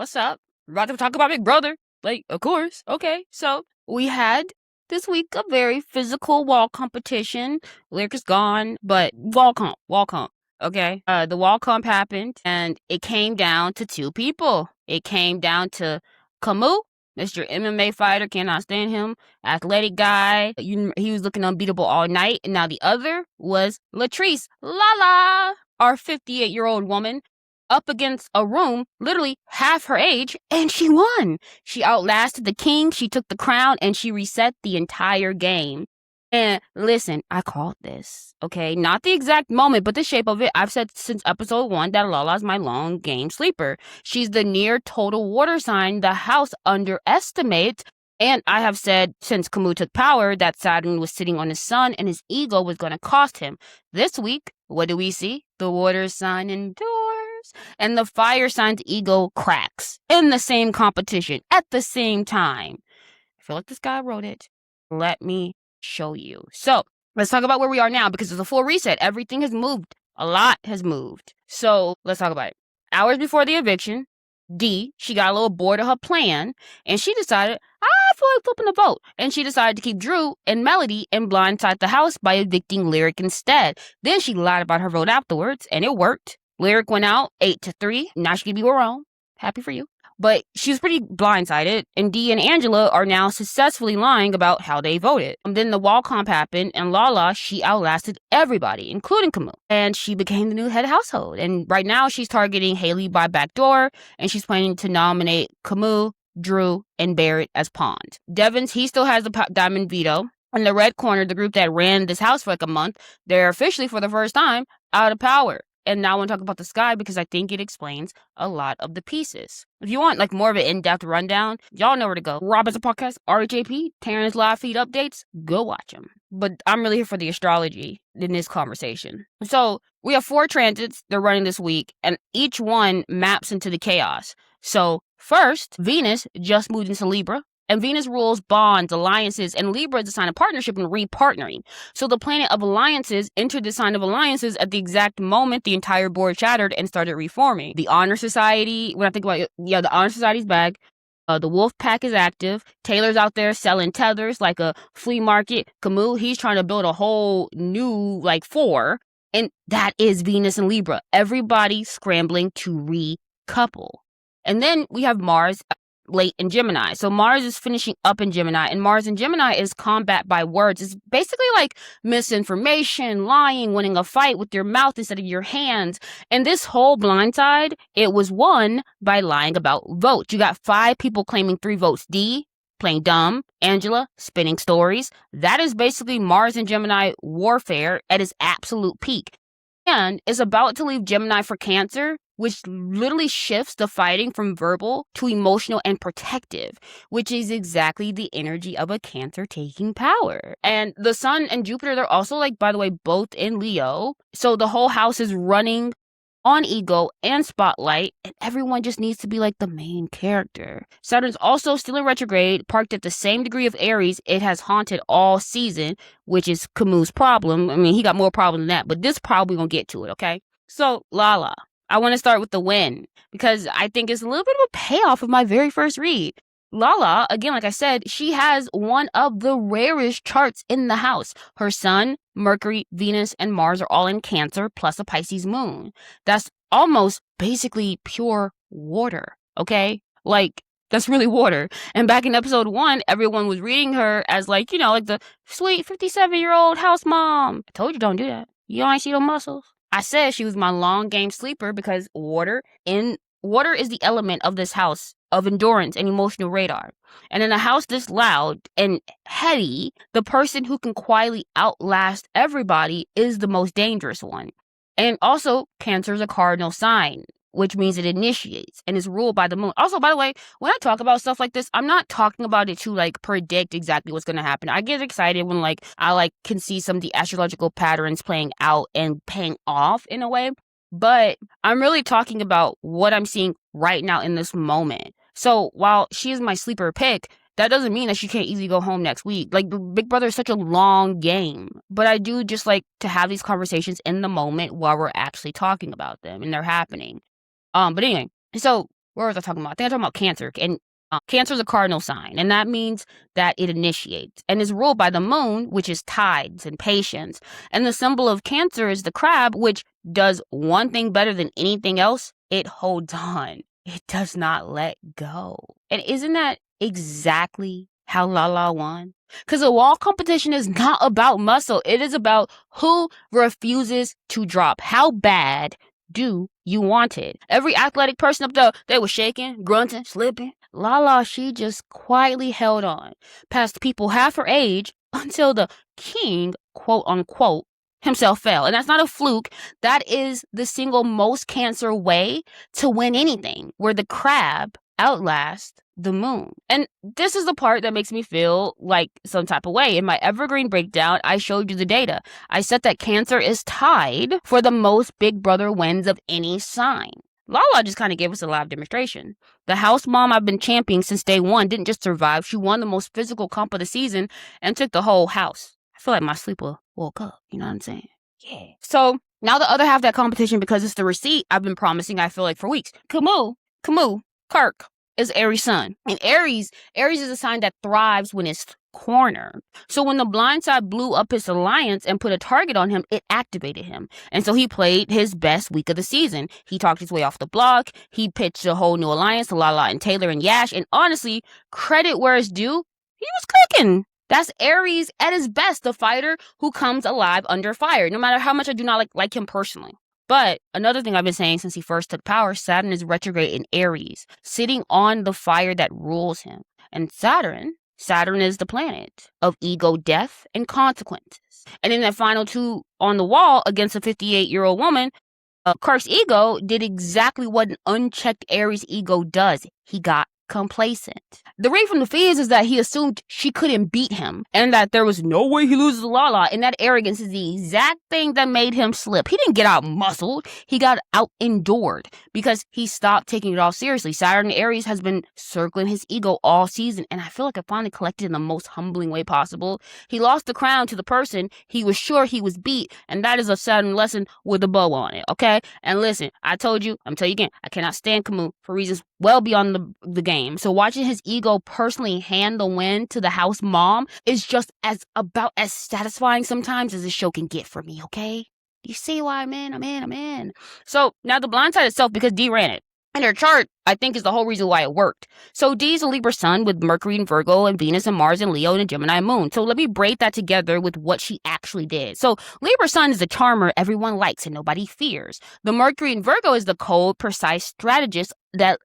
What's up? We're about to talk about Big Brother. Like, of course. Okay. So we had this week a very physical wall competition. Lyric is gone, but wall comp. Okay. The wall comp happened and it came down to two people. It came down to Kamu, Mr. MMA fighter, cannot stand him. Athletic guy. He was looking unbeatable all night. And now the other was LaTrice, LaLa, our 58-year-old woman, up against a room literally half her age, and she won. She outlasted the king, she took the crown, and she reset the entire game. And listen, I called this, okay? Not the exact moment, but the shape of it. I've said since episode 1 that LaLa's my long game sleeper. She's the near total water sign the house underestimates. And I have said since Kamu took power that Saturn was sitting on his sun and his ego was going to cost him. This week, what do we see? The water sign endures, and the fire sign's ego cracks in the same competition at the same time. I feel like this guy wrote it. Let me show you. So let's talk about where we are now, because it's a full reset. Everything has moved. A lot has moved. So let's talk about it. Hours before the eviction, D, she got a little bored of her plan, and she decided, I feel like flipping a vote. And she decided to keep Drew and Melody and blindside the house by evicting Lyric instead. Then she lied about her vote afterwards, and it worked. Lyric went out 8-3. Now she can be her own. Happy for you. But she was pretty blindsided, and Dee and Angela are now successfully lying about how they voted. And then the wall comp happened, and LaLa, she outlasted everybody, including Kamu. And she became the new head of household. And right now, she's targeting Haley by backdoor, and she's planning to nominate Kamu, Drew, and Barrett as pawns. Devins, he still has the diamond veto. In the red corner, the group that ran this house for like a month, they're officially, for the first time, out of power. And now I want to talk about the sky because I think it explains a lot of the pieces. If you want like more of an in-depth rundown, y'all know where to go. Robert's podcast, RHAP, Taryn's live feed updates, go watch them. But I'm really here for the astrology in this conversation. So we have 4 transits they're running this week, and each one maps into the chaos. So first, Venus just moved into Libra. And Venus rules bonds, alliances, and Libra is the sign of partnership and repartnering. So the planet of alliances entered the sign of alliances at the exact moment the entire board shattered and started reforming. The Honor Society, when I think about it, the Honor Society's back. The Wolf Pack is active. Taylor's out there selling tethers like a flea market. Kamu, he's trying to build a whole new, 4. And that is Venus and Libra. Everybody scrambling to recouple. And then we have Mars late in Gemini. So Mars is finishing up in Gemini, and Mars in Gemini is combat by words. It's basically like misinformation, lying, winning a fight with your mouth instead of your hands. And this whole blindside, it was won by lying about votes. You got 5 people claiming 3 votes. D, playing dumb. Angela, spinning stories. That is basically Mars and Gemini warfare at its absolute peak. And is about to leave Gemini for Cancer, which literally shifts the fighting from verbal to emotional and protective, which is exactly the energy of a Cancer taking power. And the Sun and Jupiter, they're also, by the way, both in Leo. So the whole house is running on ego and spotlight, and everyone just needs to be the main character. Saturn's also still in retrograde, parked at the same degree of Aries it has haunted all season, which is Kamu's problem. I mean, he got more problems than that, but this probably gonna get to it, okay? So, LaLa. I want to start with the win, because I think it's a little bit of a payoff of my very first read. LaLa, again, like I said, she has one of the rarest charts in the house. Her Sun, Mercury, Venus, and Mars are all in Cancer, plus a Pisces moon. That's almost basically pure water, okay? That's really water. And back in episode 1, everyone was reading her as the sweet 57-year-old house mom. I told you don't do that. You don't see no muscles. I said she was my long game sleeper because water is the element of this house of endurance and emotional radar. And in a house this loud and heady, the person who can quietly outlast everybody is the most dangerous one. And also, Cancer is a cardinal sign, which means it initiates and is ruled by the moon. Also, by the way, when I talk about stuff like this, I'm not talking about it to predict exactly what's going to happen. I get excited when I can see some of the astrological patterns playing out and paying off in a way. But I'm really talking about what I'm seeing right now in this moment. So while she is my sleeper pick, that doesn't mean that she can't easily go home next week. Big Brother is such a long game. But I do just like to have these conversations in the moment while we're actually talking about them and they're happening. But anyway, so Where was I talking about? I think I'm talking about Cancer. And Cancer is a cardinal sign, and that means that it initiates and is ruled by the moon, which is tides and patience. And the symbol of Cancer is the crab, which does one thing better than anything else. It holds on. It does not let go. And isn't that exactly how LaLa won? Because a wall competition is not about muscle. It is about who refuses to drop. How bad do you want it? Every athletic person up there, they were shaking, grunting, slipping. LaLa, she just quietly held on past people half her age until the king, quote unquote, himself fell. And that's not a fluke. That is the single most Cancer way to win anything, where the crab outlasts the moon. And this is the part that makes me feel like some type of way. In my evergreen breakdown, I showed you the data. I said that Cancer is tied for the most Big Brother wins of any sign. LaLa just kind of gave us a live demonstration. The house mom I've been championing since day one didn't just survive. She won the most physical comp of the season and took the whole house. I feel like my sleeper woke up. You know what I'm saying? Yeah. So now the other half of that competition, because it's the receipt I've been promising, I feel like, for weeks. Kamu, Kirk is Aries' sun. And Aries is a sign that thrives when it's cornered. So when the blind side blew up his alliance and put a target on him, it activated him. And so he played his best week of the season. He talked his way off the block. He pitched a whole new alliance to LaLa and Taylor and Yash. And honestly, credit where it's due, he was cooking. That's Aries at his best, the fighter who comes alive under fire, no matter how much I do not like him personally. But another thing I've been saying since he first took power, Saturn is retrograde in Aries, sitting on the fire that rules him. And Saturn is the planet of ego, death, and consequences. And in that final two on the wall against a 58-year-old woman, Kirk's ego did exactly what an unchecked Aries ego does. He got complacent. The read from the feeds is that he assumed she couldn't beat him and that there was no way he loses to LaLa, and that arrogance is the exact thing that made him slip. He didn't get out muscled, he got out endured because he stopped taking it all seriously. Saturn Aries has been circling his ego all season, and I feel like I finally collected in the most humbling way possible. He lost the crown to the person he was sure he was beat, and that is a Saturn lesson with a bow on it, okay? And listen, I'm telling you again, I cannot stand Kamu for reasons well beyond the game. So watching his ego personally hand the win to the house mom is just about as satisfying sometimes as a show can get for me, okay? You see why I'm in. So now the blind side itself, because D ran it. And her chart, I think, is the whole reason why it worked. So D's a Libra sun with Mercury and Virgo and Venus and Mars and Leo and a Gemini moon. So let me braid that together with what she actually did. So Libra sun is a charmer everyone likes and nobody fears. The Mercury and Virgo is the cold, precise strategist that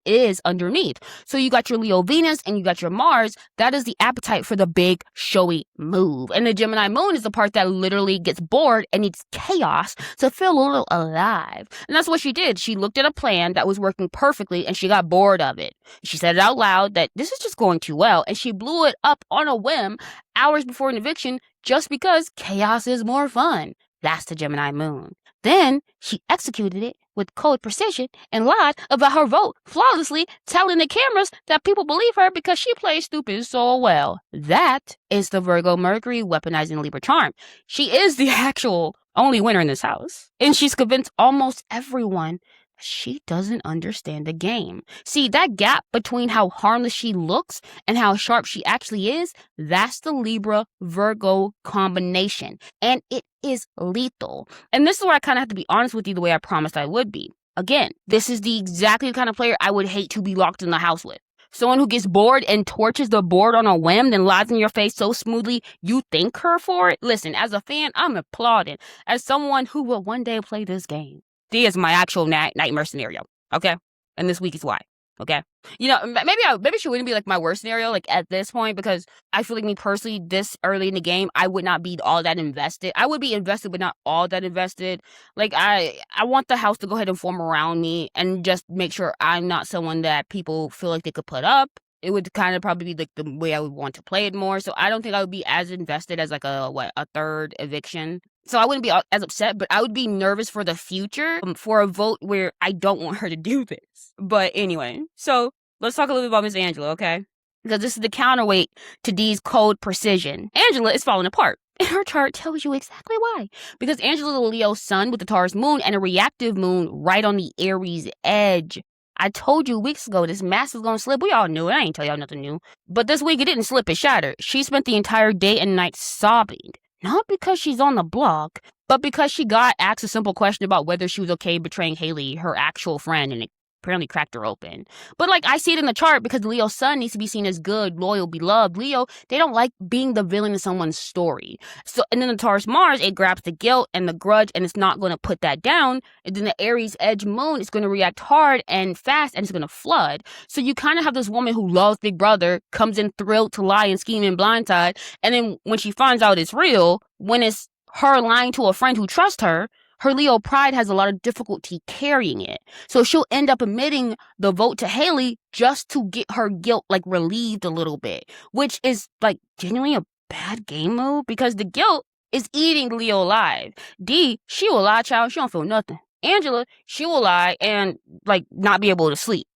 is underneath. So you got your Leo Venus and you got your Mars. That is the appetite for the big showy move. And the Gemini moon is the part that literally gets bored and needs chaos to feel a little alive. And that's what she did. She looked at a plan that was working perfectly and she got bored of it. She said it out loud that this is just going too well, and she blew it up on a whim hours before an eviction just because chaos is more fun. That's the Gemini moon. Then she executed it with cold precision and lied about her vote flawlessly, telling the cameras that people believe her because she plays stupid so well. That is the Virgo Mercury weaponizing Libra charm. She is the actual only winner in this house. And she's convinced almost everyone she doesn't understand the game. See, that gap between how harmless she looks and how sharp she actually is, that's the Libra-Virgo combination. And it is lethal. And this is where I kind of have to be honest with you the way I promised I would be. Again, this is the exactly the kind of player I would hate to be locked in the house with. Someone who gets bored and torches the board on a whim, then lies in your face so smoothly you thank her for it. Listen, as a fan, I'm applauding. As someone who will one day play this game, D is my actual nightmare scenario, okay? And this week is why, okay? You know, maybe she wouldn't be like my worst scenario, like at this point, because I feel like me personally, this early in the game, I would not be all that invested. I would be invested, but not all that invested. Like I want the house to go ahead and form around me and just make sure I'm not someone that people feel like they could put up. It would kind of probably be like the way I would want to play it more. So I don't think I would be as invested as like a third eviction. So I wouldn't be as upset, but I would be nervous for the future for a vote where I don't want her to do this. But anyway, so let's talk a little bit about Miss Angela, okay? Because this is the counterweight to D's cold precision. Angela is falling apart. And her chart tells you exactly why. Because Angela is a Leo sun with the Taurus moon and a reactive moon right on the Aries edge. I told you weeks ago this mask was gonna slip. We all knew it. I ain't tell y'all nothing new. But this week it didn't slip, it shattered. She spent the entire day and night sobbing. Not because she's on the block, but because she got asked a simple question about whether she was okay betraying Haley, her actual friend, and it apparently cracked her open. But like, I see it in the chart because Leo's son needs to be seen as good, loyal, beloved. Leo, they don't like being the villain in someone's story. So, and then the Taurus Mars, it grabs the guilt and the grudge, and it's not going to put that down. And then the Aries Edge Moon is going to react hard and fast, and it's going to flood. So you kind of have this woman who loves Big Brother, comes in thrilled to lie and scheme and blindside, and then when she finds out it's real, when it's her lying to a friend who trusts her, her Leo pride has a lot of difficulty carrying it. So she'll end up admitting the vote to Haley just to get her guilt like relieved a little bit, which is like genuinely a bad game move because the guilt is eating Leo alive. D, she will lie, child. She don't feel nothing. Angela, she will lie and like not be able to sleep.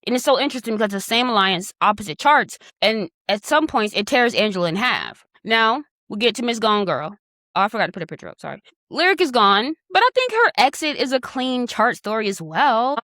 And it's so interesting because the same alliance, opposite charts, and at some points it tears Angela in half. Now we get to Miss Gone Girl. Oh, I forgot to put a picture up. Sorry. Lyric is gone, but I think her exit is a clean chart story as well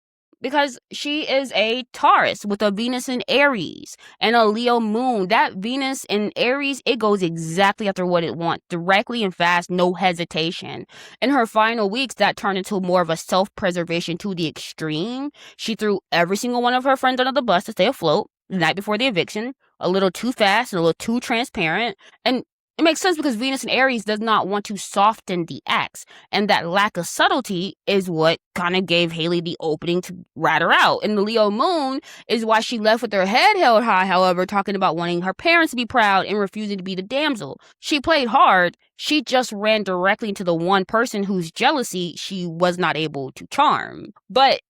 because she is a Taurus with a Venus in Aries and a Leo moon. That Venus in Aries, it goes exactly after what it wants, directly and fast, no hesitation. In her final weeks, that turned into more of a self-preservation to the extreme. She threw every single one of her friends under the bus to stay afloat the night before the eviction, a little too fast and a little too transparent. And it makes sense because Venus in Aries does not want to soften the acts, and that lack of subtlety is what kind of gave Haley the opening to rat her out. And the Leo moon is why she left with her head held high, however, talking about wanting her parents to be proud and refusing to be the damsel. She played hard. She just ran directly into the one person whose jealousy she was not able to charm. But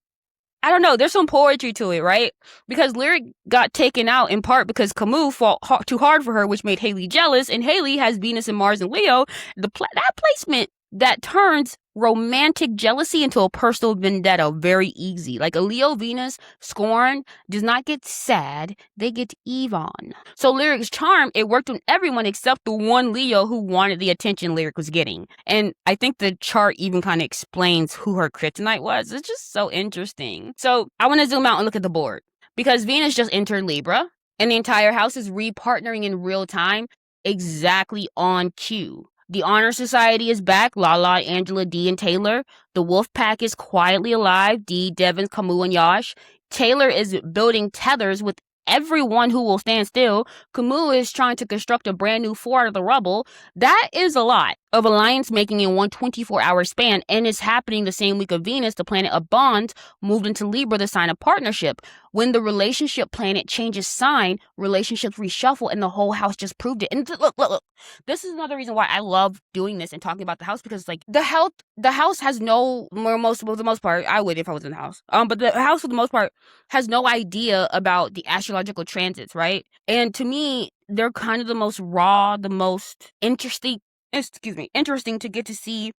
I don't know, there's some poetry to it, right? Because Lyric got taken out in part because Kamu fought too hard for her, which made Haley jealous, and Haley has Venus and Mars and Leo. That placement that turns romantic jealousy into a personal vendetta very easy. Like a Leo Venus scorn does not get sad, they get Yvonne. So Lyric's charm, it worked on everyone except the one Leo who wanted the attention Lyric was getting. And I think the chart even kind of explains who her kryptonite was. It's just so interesting. So I want to zoom out and look at the board because Venus just entered Libra and the entire house is repartnering in real time, exactly on cue. The Honor Society is back, LaLa, Angela, D, and Taylor. The Wolf Pack is quietly alive, D, Devin, Kamu, and Yash. Taylor is building tethers with everyone who will stand still. Kamu is trying to construct a brand new fort out of the rubble. That is a lot of alliance making in one 24-hour span, and it's happening the same week of Venus, the planet of bonds, moved into Libra, the sign of partnership. When the relationship planet changes sign, relationships reshuffle, and the whole house just proved it. And look. This is another reason why I love doing this and talking about the house, because like the house has no, for the most part, I would if I was in the house. But the house for the most part has no idea about the astrological transits, right? And to me, they're kind of the most raw, the most interesting to get to see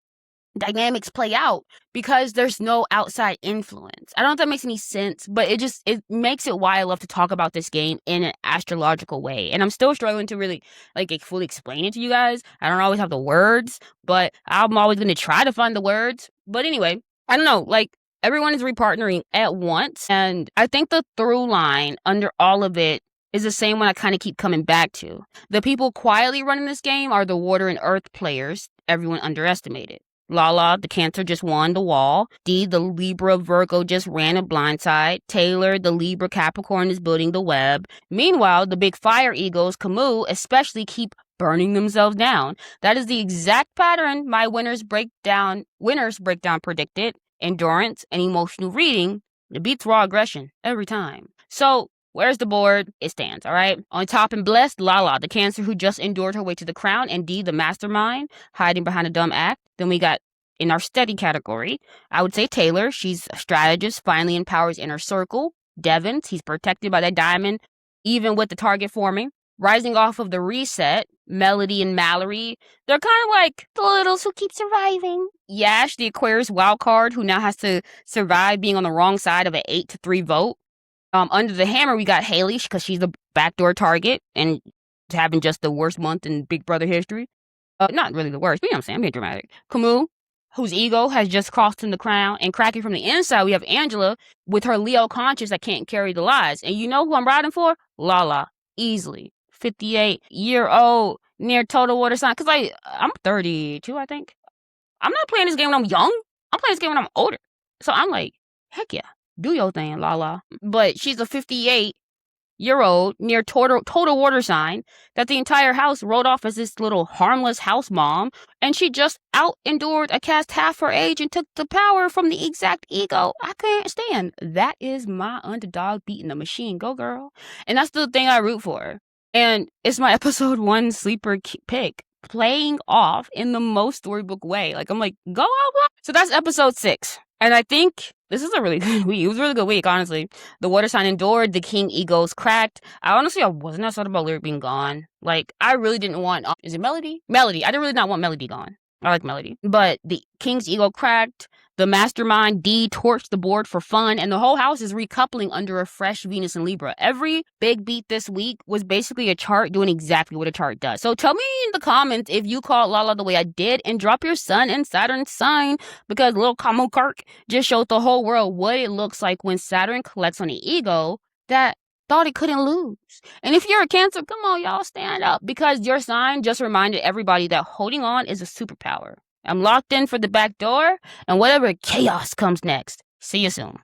dynamics play out because there's no outside influence. I don't know if that makes any sense, but it makes it why I love to talk about this game in an astrological way. And I'm still struggling to really like fully explain it to you guys. I don't always have the words, but I'm always going to try to find the words. But anyway, I don't know, like everyone is repartnering at once. And I think the through line under all of it is the same one I kind of keep coming back to. The people quietly running this game are the water and earth players everyone underestimated. LaLa, the Cancer, just won the wall. D, the Libra Virgo, just ran a blindside. Taylor, the Libra Capricorn, is building the web. Meanwhile, the big fire egos, Kamu, especially keep burning themselves down. That is the exact pattern my winners breakdown predicted. Endurance and emotional reading. It beats raw aggression every time. So where's the board? It stands, all right? On top and blessed, LaLa, the Cancer who just endured her way to the crown, and D, the mastermind, hiding behind a dumb act. Then we got, in our steady category, I would say Taylor. She's a strategist, finally empowers inner circle. Devin, he's protected by that diamond, even with the target forming. Rising off of the reset, Melody and Mallory, they're kind of like the littles who keep surviving. Yash, the Aquarius wild card, who now has to survive being on the wrong side of an 8-3 vote. Under the hammer, we got Haley, because she's the backdoor target and having just the worst month in Big Brother history. Not really the worst, but you know what I'm saying, I'm being dramatic. Kamu, whose ego has just crossed in the crown, and cracking from the inside, we have Angela with her Leo conscience that can't carry the lies. And you know who I'm riding for? LaLa. Easily. 58-year-old near total water sign. Because, like, I'm 32, I think. I'm not playing this game when I'm young. I'm playing this game when I'm older. So I'm like, heck yeah. Do your thing, LaLa. But she's a 58-year-old near total water sign that the entire house wrote off as this little harmless house mom, and she just out-endured a cast half her age and took the power from the exact ego I can't stand. That is my underdog beating the machine. Go, girl. And that's the thing I root for. And it's my episode 1 sleeper pick, playing off in the most storybook way. Like, I'm like, go out, bro. So that's episode 6. And I think this is a really good week. It was a really good week, honestly. The water sign endured. The king egos cracked. I wasn't upset about Lyric being gone. Like, I really didn't want... is it Melody? Melody. I didn't really not want Melody gone. I like Melody. But the king's ego cracked. The mastermind D torched the board for fun, and the whole house is recoupling under a fresh Venus and Libra. Every big beat this week was basically a chart doing exactly what a chart does. So tell me in the comments if you called LaLa the way I did, and drop your Sun and Saturn sign, because little Kamu Kirk just showed the whole world what it looks like when Saturn collects on the ego that thought it couldn't lose. And if you're a Cancer, come on, y'all, stand up, because your sign just reminded everybody that holding on is a superpower. I'm locked in for the back door, and whatever chaos comes next. See you soon.